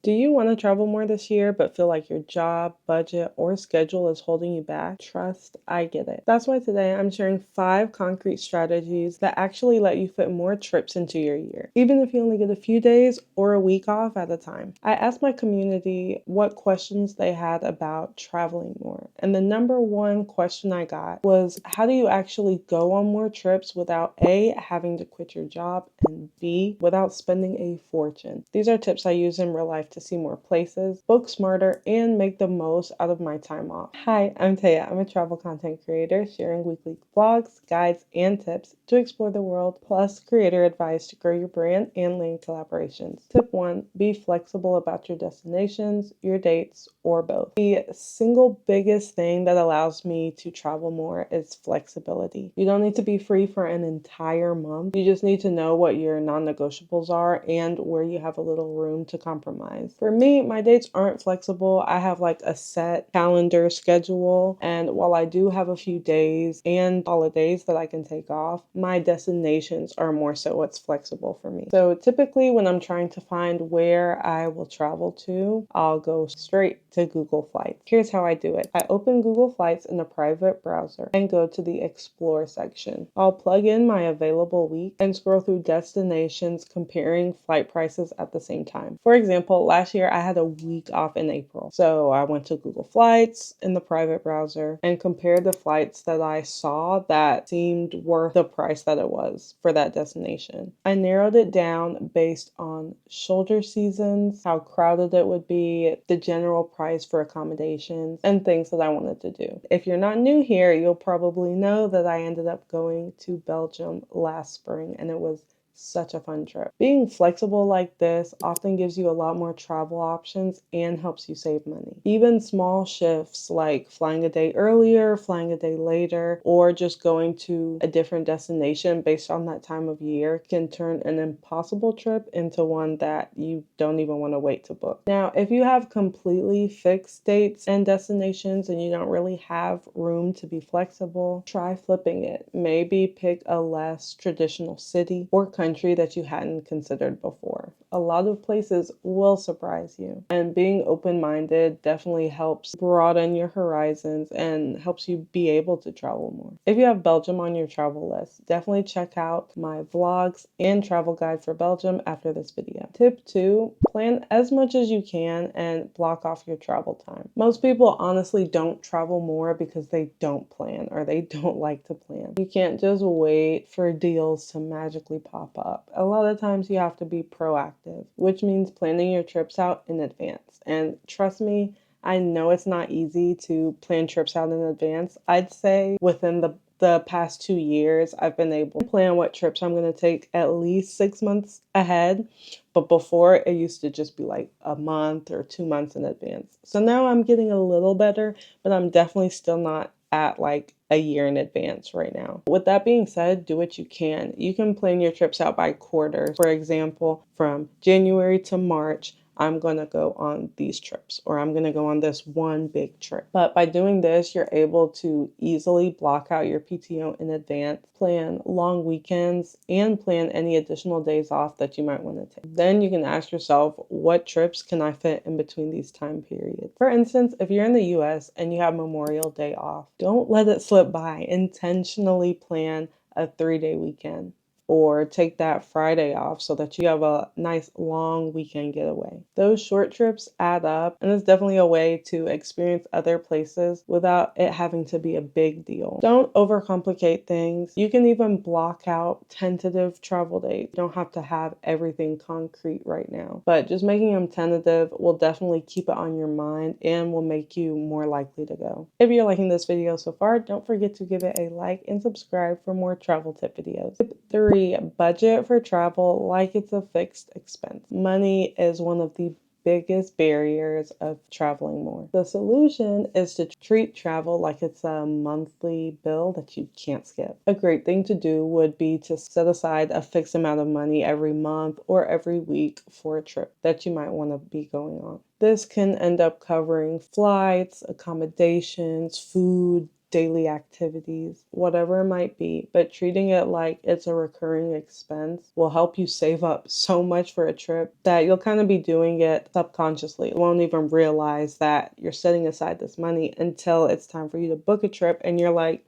Do you want to travel more this year but feel like your job, budget, or schedule is holding you back? Trust, I get it. That's why today I'm sharing 5 concrete strategies that actually let you fit more trips into your year, even if you only get a few days or a week off at a time. I asked my community what questions they had about traveling more, and the number one question I got was, how do you actually go on more trips without A, having to quit your job, and B, without spending a fortune? These are tips I use in real life to see more places, book smarter, and make the most out of my time off. Hi, I'm Taya. I'm a travel content creator sharing weekly vlogs, guides, and tips to explore the world, plus creator advice to grow your brand and land collaborations. Tip 1, be flexible about your destinations, your dates, or both. The single biggest thing that allows me to travel more is flexibility. You don't need to be free for an entire month. You just need to know what your non-negotiables are and where you have a little room to compromise. For me, my dates aren't flexible. I have like a set calendar schedule, and while I do have a few days and holidays that I can take off, my destinations are more so what's flexible for me. So typically when I'm trying to find where I will travel to, I'll go straight to Google Flights. Here's how I do it. I open Google Flights in a private browser and go to the Explore section. I'll plug in my available week and scroll through destinations comparing flight prices at the same time. For example, last year I had a week off in April. So I went to Google Flights in the private browser and compared the flights that I saw that seemed worth the price that it was for that destination. I narrowed it down based on shoulder seasons, how crowded it would be, the general price for accommodations, and things that I wanted to do. If you're not new here, you'll probably know that I ended up going to Belgium last spring, and it was such a fun trip. Being flexible like this often gives you a lot more travel options and helps you save money. Even small shifts like flying a day earlier, flying a day later, or just going to a different destination based on that time of year can turn an impossible trip into one that you don't even want to wait to book. Now, if you have completely fixed dates and destinations and you don't really have room to be flexible, try flipping it. Maybe pick a less traditional city or country that you hadn't considered before. A lot of places will surprise you, and being open-minded definitely helps broaden your horizons and helps you be able to travel more. If you have Belgium on your travel list, definitely check out my vlogs and travel guide for Belgium after this video. Tip 2, plan as much as you can and block off your travel time. Most people honestly don't travel more because they don't plan or they don't like to plan. You can't just wait for deals to magically pop up. A lot of times you have to be proactive, which means planning your trips out in advance. And trust me, I know it's not easy to plan trips out in advance. I'd say within the past 2 years, I've been able to plan what trips I'm going to take at least 6 months ahead. But before, it used to just be like a month or 2 months in advance. So now I'm getting a little better, but I'm definitely still not at like a year in advance right now. With that being said, do what you can. You can plan your trips out by quarters. For example, from January to March, I'm going to go on these trips, or I'm going to go on this one big trip. But by doing this, you're able to easily block out your PTO in advance, plan long weekends, and plan any additional days off that you might want to take. Then you can ask yourself, what trips can I fit in between these time periods? For instance, if you're in the US and you have Memorial Day off, don't let it slip by. Intentionally plan a 3-day weekend, or take that Friday off so that you have a nice long weekend getaway. Those short trips add up, and it's definitely a way to experience other places without it having to be a big deal. Don't overcomplicate things. You can even block out tentative travel dates. You don't have to have everything concrete right now, but just making them tentative will definitely keep it on your mind and will make you more likely to go. If you're liking this video so far, don't forget to give it a like and subscribe for more travel tip videos. Tip 3, budget for travel like it's a fixed expense. Money is one of the biggest barriers of traveling more. The solution is to treat travel like it's a monthly bill that you can't skip. A great thing to do would be to set aside a fixed amount of money every month or every week for a trip that you might want to be going on. This can end up covering flights, accommodations, food, daily activities, whatever it might be, but treating it like it's a recurring expense will help you save up so much for a trip that you'll kind of be doing it subconsciously. You won't even realize that you're setting aside this money until it's time for you to book a trip and you're like,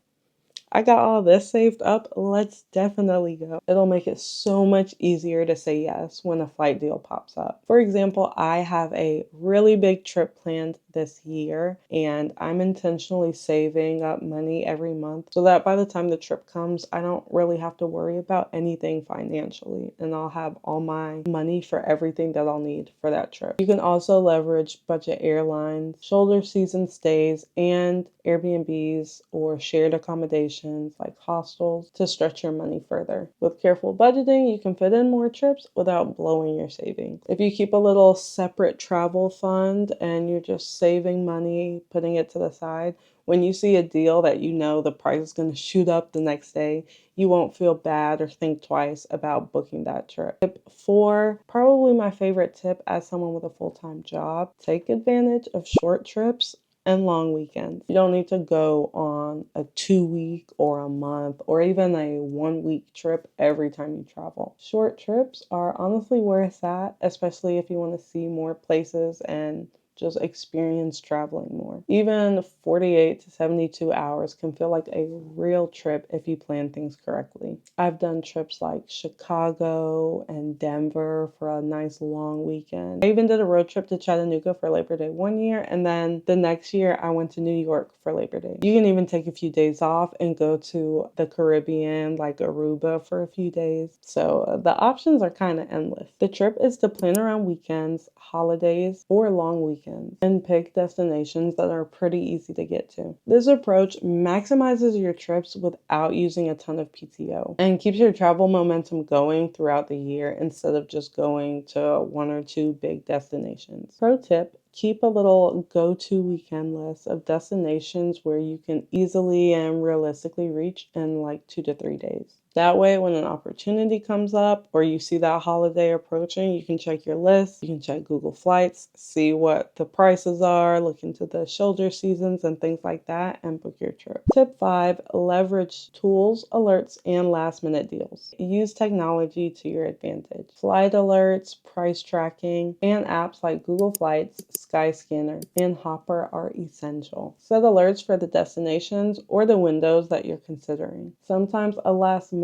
I got all this saved up. Let's definitely go. It'll make it so much easier to say yes when a flight deal pops up. For example, I have a really big trip planned this year, and I'm intentionally saving up money every month so that by the time the trip comes, I don't really have to worry about anything financially, and I'll have all my money for everything that I'll need for that trip. You can also leverage budget airlines, shoulder season stays, and Airbnbs or shared accommodations like hostels to stretch your money further. With careful budgeting, you can fit in more trips without blowing your savings. If you keep a little separate travel fund and you're just saving money, putting it to the side, when you see a deal that you know the price is going to shoot up the next day, you won't feel bad or think twice about booking that trip. Tip 4, probably my favorite tip as someone with a full-time job, take advantage of short trips and long weekends. You don't need to go on a 2-week or a month or even a 1-week trip every time you travel. Short trips are honestly where it's at, especially if you want to see more places and just experience traveling more. Even 48 to 72 hours can feel like a real trip if you plan things correctly. I've done trips like Chicago and Denver for a nice long weekend. I even did a road trip to Chattanooga for Labor Day one year, and then the next year I went to New York for Labor Day. You can even take a few days off and go to the Caribbean, like Aruba, for a few days. So the options are kind of endless. The trip is to plan around weekends, holidays, or long weekends, and pick destinations that are pretty easy to get to. This approach maximizes your trips without using a ton of PTO and keeps your travel momentum going throughout the year instead of just going to 1 or 2 big destinations. Pro tip: keep a little go-to weekend list of destinations where you can easily and realistically reach in like 2 to 3 days. That way, when an opportunity comes up or you see that holiday approaching, you can check your list, you can check Google Flights, see what the prices are, look into the shoulder seasons and things like that, and book your trip. Tip 5, leverage tools, alerts, and last-minute deals. Use technology to your advantage. Flight alerts, price tracking, and apps like Google Flights, Skyscanner, and Hopper are essential. Set alerts for the destinations or the windows that you're considering. Sometimes a last-minute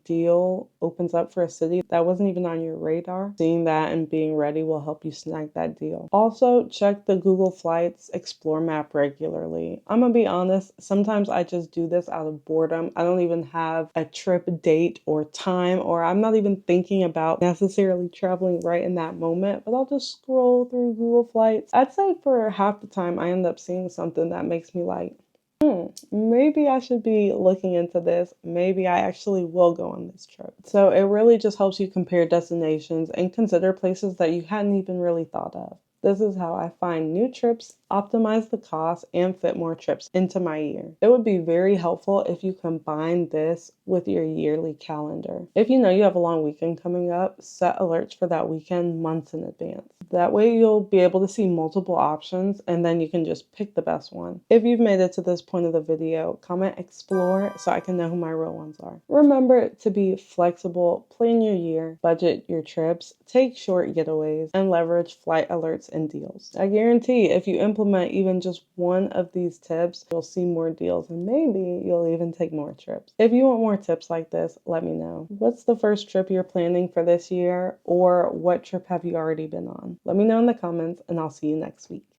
deal opens up for a city that wasn't even on your radar. Seeing that and being ready will help you snag that deal. Also, check the Google Flights Explore map regularly. I'm gonna be honest, sometimes I just do this out of boredom. I don't even have a trip date or time, or I'm not even thinking about necessarily traveling right in that moment, but I'll just scroll through Google Flights. I'd say for half the time I end up seeing something that makes me like, maybe I should be looking into this. Maybe I actually will go on this trip. So it really just helps you compare destinations and consider places that you hadn't even really thought of. This is how I find new trips, optimize the cost, and fit more trips into my year. It would be very helpful if you combine this with your yearly calendar. If you know you have a long weekend coming up, set alerts for that weekend months in advance. That way you'll be able to see multiple options and then you can just pick the best one. If you've made it to this point of the video, comment explore so I can know who my real ones are. Remember to be flexible, plan your year, budget your trips, take short getaways, and leverage flight alerts and deals. I guarantee if you implement even just one of these tips, you'll see more deals and maybe you'll even take more trips. If you want more tips like this, let me know. What's the first trip you're planning for this year, or what trip have you already been on? Let me know in the comments and I'll see you next week.